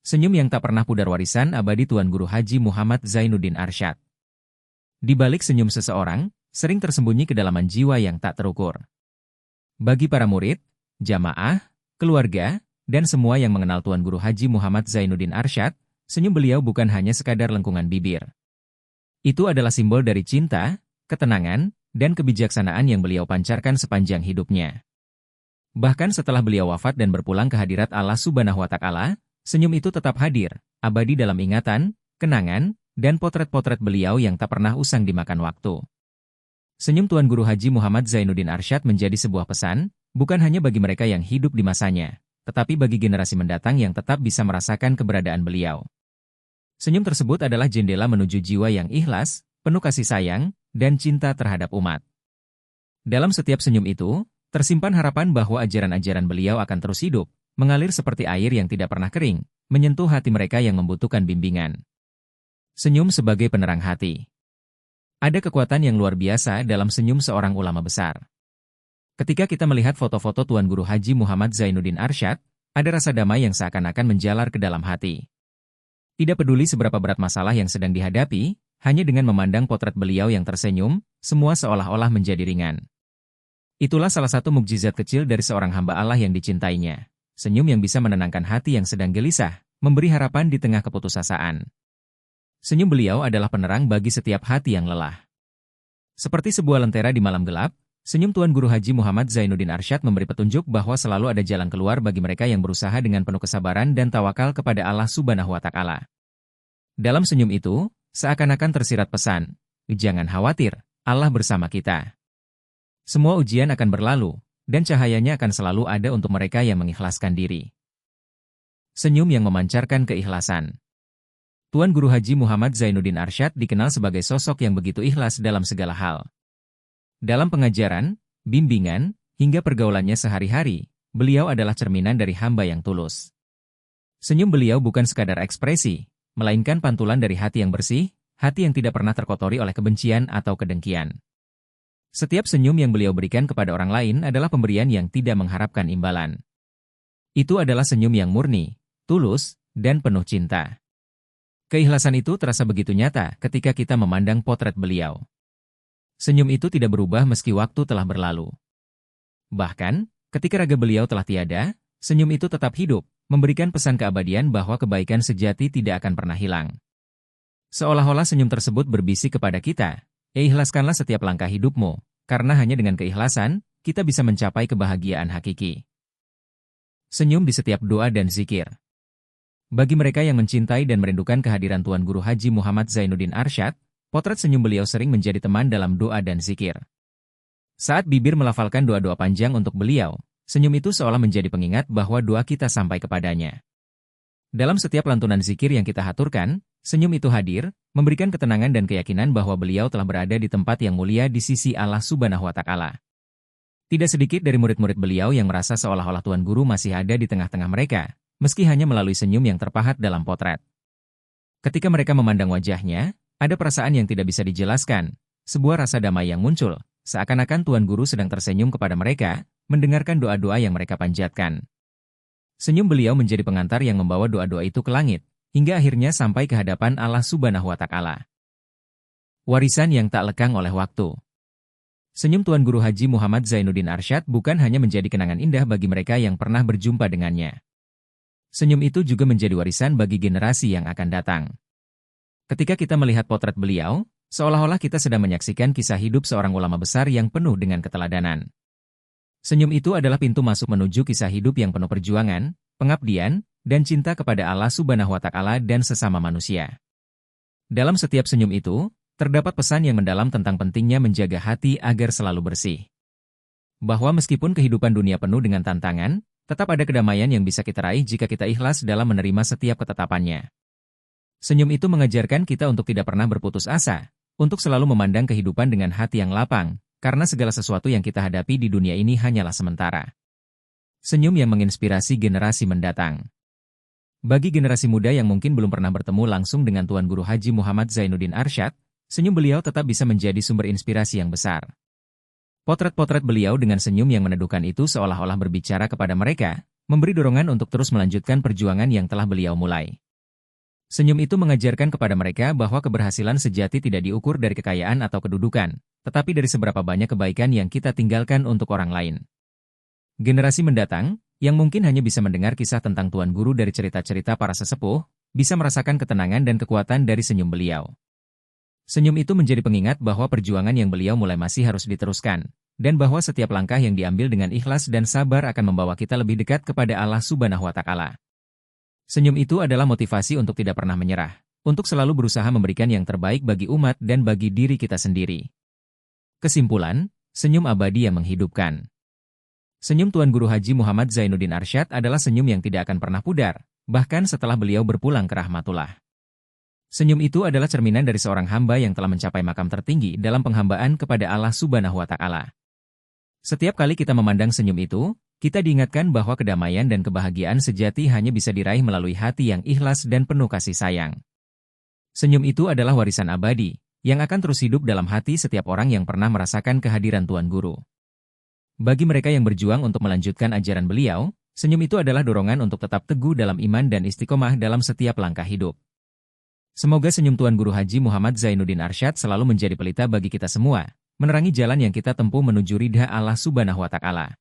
Senyum yang tak pernah pudar, warisan abadi Tuan Guru Haji Muhammad Zainuddin Arsyad. Di balik senyum seseorang, sering tersembunyi kedalaman jiwa yang tak terukur. Bagi para murid, jamaah, keluarga, dan semua yang mengenal Tuan Guru Haji Muhammad Zainuddin Arsyad, senyum beliau bukan hanya sekadar lengkungan bibir. Itu adalah simbol dari cinta, ketenangan, dan kebijaksanaan yang beliau pancarkan sepanjang hidupnya. Bahkan setelah beliau wafat dan berpulang ke hadirat Allah Subhanahu wa Ta'ala, senyum itu tetap hadir, abadi dalam ingatan, kenangan, dan potret-potret beliau yang tak pernah usang dimakan waktu. Senyum Tuan Guru Haji Muhammad Zainuddin Arsyad menjadi sebuah pesan, bukan hanya bagi mereka yang hidup di masanya, tetapi bagi generasi mendatang yang tetap bisa merasakan keberadaan beliau. Senyum tersebut adalah jendela menuju jiwa yang ikhlas, penuh kasih sayang, dan cinta terhadap umat. Dalam setiap senyum itu, tersimpan harapan bahwa ajaran-ajaran beliau akan terus hidup, mengalir seperti air yang tidak pernah kering, menyentuh hati mereka yang membutuhkan bimbingan. Senyum sebagai penerang hati. Ada kekuatan yang luar biasa dalam senyum seorang ulama besar. Ketika kita melihat foto-foto Tuan Guru Haji Muhammad Zainuddin Arsyad, ada rasa damai yang seakan-akan menjalar ke dalam hati. Tidak peduli seberapa berat masalah yang sedang dihadapi, hanya dengan memandang potret beliau yang tersenyum, semua seolah-olah menjadi ringan. Itulah salah satu mukjizat kecil dari seorang hamba Allah yang dicintainya. Senyum yang bisa menenangkan hati yang sedang gelisah, memberi harapan di tengah keputusasaan. Senyum beliau adalah penerang bagi setiap hati yang lelah. Seperti sebuah lentera di malam gelap, senyum Tuan Guru Haji Muhammad Zainuddin Arsyad memberi petunjuk bahwa selalu ada jalan keluar bagi mereka yang berusaha dengan penuh kesabaran dan tawakal kepada Allah Subhanahu wa Ta'ala. Dalam senyum itu, seakan-akan tersirat pesan, "Jangan khawatir, Allah bersama kita." Semua ujian akan berlalu, dan cahayanya akan selalu ada untuk mereka yang mengikhlaskan diri. Senyum yang memancarkan keikhlasan. Tuan Guru Haji Muhammad Zainuddin Arsyad dikenal sebagai sosok yang begitu ikhlas dalam segala hal. Dalam pengajaran, bimbingan, hingga pergaulannya sehari-hari, beliau adalah cerminan dari hamba yang tulus. Senyum beliau bukan sekadar ekspresi, melainkan pantulan dari hati yang bersih, hati yang tidak pernah terkotori oleh kebencian atau kedengkian. Setiap senyum yang beliau berikan kepada orang lain adalah pemberian yang tidak mengharapkan imbalan. Itu adalah senyum yang murni, tulus, dan penuh cinta. Keikhlasan itu terasa begitu nyata ketika kita memandang potret beliau. Senyum itu tidak berubah meski waktu telah berlalu. Bahkan, ketika raga beliau telah tiada, senyum itu tetap hidup, memberikan pesan keabadian bahwa kebaikan sejati tidak akan pernah hilang. Seolah-olah senyum tersebut berbisik kepada kita, ikhlaskanlah setiap langkah hidupmu, karena hanya dengan keikhlasan, kita bisa mencapai kebahagiaan hakiki. Senyum di setiap doa dan zikir. Bagi mereka yang mencintai dan merindukan kehadiran Tuan Guru Haji Muhammad Zainuddin Arsyad, potret senyum beliau sering menjadi teman dalam doa dan zikir. Saat bibir melafalkan doa-doa panjang untuk beliau, senyum itu seolah menjadi pengingat bahwa doa kita sampai kepadanya. Dalam setiap lantunan zikir yang kita haturkan, senyum itu hadir, memberikan ketenangan dan keyakinan bahwa beliau telah berada di tempat yang mulia di sisi Allah Subhanahu wa Ta'ala. Tidak sedikit dari murid-murid beliau yang merasa seolah-olah Tuan Guru masih ada di tengah-tengah mereka, meski hanya melalui senyum yang terpahat dalam potret. Ketika mereka memandang wajahnya, ada perasaan yang tidak bisa dijelaskan, sebuah rasa damai yang muncul, seakan-akan Tuan Guru sedang tersenyum kepada mereka, mendengarkan doa-doa yang mereka panjatkan. Senyum beliau menjadi pengantar yang membawa doa-doa itu ke langit, hingga akhirnya sampai ke hadapan Allah Subhanahu wa Ta'ala. Warisan yang tak lekang oleh waktu. Senyum Tuan Guru Haji Muhammad Zainuddin Arsyad bukan hanya menjadi kenangan indah bagi mereka yang pernah berjumpa dengannya. Senyum itu juga menjadi warisan bagi generasi yang akan datang. Ketika kita melihat potret beliau, seolah-olah kita sedang menyaksikan kisah hidup seorang ulama besar yang penuh dengan keteladanan. Senyum itu adalah pintu masuk menuju kisah hidup yang penuh perjuangan, pengabdian, dan cinta kepada Allah Subhanahu wa Ta'ala dan sesama manusia. Dalam setiap senyum itu, terdapat pesan yang mendalam tentang pentingnya menjaga hati agar selalu bersih. Bahwa meskipun kehidupan dunia penuh dengan tantangan, tetap ada kedamaian yang bisa kita raih jika kita ikhlas dalam menerima setiap ketetapannya. Senyum itu mengajarkan kita untuk tidak pernah berputus asa, untuk selalu memandang kehidupan dengan hati yang lapang, karena segala sesuatu yang kita hadapi di dunia ini hanyalah sementara. Senyum yang menginspirasi generasi mendatang. Bagi generasi muda yang mungkin belum pernah bertemu langsung dengan Tuan Guru Haji Muhammad Zainuddin Arsyad, senyum beliau tetap bisa menjadi sumber inspirasi yang besar. Potret-potret beliau dengan senyum yang meneduhkan itu seolah-olah berbicara kepada mereka, memberi dorongan untuk terus melanjutkan perjuangan yang telah beliau mulai. Senyum itu mengajarkan kepada mereka bahwa keberhasilan sejati tidak diukur dari kekayaan atau kedudukan, tetapi dari seberapa banyak kebaikan yang kita tinggalkan untuk orang lain. Generasi mendatang, yang mungkin hanya bisa mendengar kisah tentang Tuan Guru dari cerita-cerita para sesepuh, bisa merasakan ketenangan dan kekuatan dari senyum beliau. Senyum itu menjadi pengingat bahwa perjuangan yang beliau mulai masih harus diteruskan, dan bahwa setiap langkah yang diambil dengan ikhlas dan sabar akan membawa kita lebih dekat kepada Allah Subhanahu wa Ta'ala. Senyum itu adalah motivasi untuk tidak pernah menyerah, untuk selalu berusaha memberikan yang terbaik bagi umat dan bagi diri kita sendiri. Kesimpulan, senyum abadi yang menghidupkan. Senyum Tuan Guru Haji Muhammad Zainuddin Arsyad adalah senyum yang tidak akan pernah pudar, bahkan setelah beliau berpulang ke rahmatullah. Senyum itu adalah cerminan dari seorang hamba yang telah mencapai makam tertinggi dalam penghambaan kepada Allah Subhanahu wa Ta'ala. Setiap kali kita memandang senyum itu, kita diingatkan bahwa kedamaian dan kebahagiaan sejati hanya bisa diraih melalui hati yang ikhlas dan penuh kasih sayang. Senyum itu adalah warisan abadi, yang akan terus hidup dalam hati setiap orang yang pernah merasakan kehadiran Tuan Guru. Bagi mereka yang berjuang untuk melanjutkan ajaran beliau, senyum itu adalah dorongan untuk tetap teguh dalam iman dan istiqomah dalam setiap langkah hidup. Semoga senyum Tuan Guru Haji Muhammad Zainuddin Arsyad selalu menjadi pelita bagi kita semua, menerangi jalan yang kita tempuh menuju ridha Allah Subhanahu wa Ta'ala.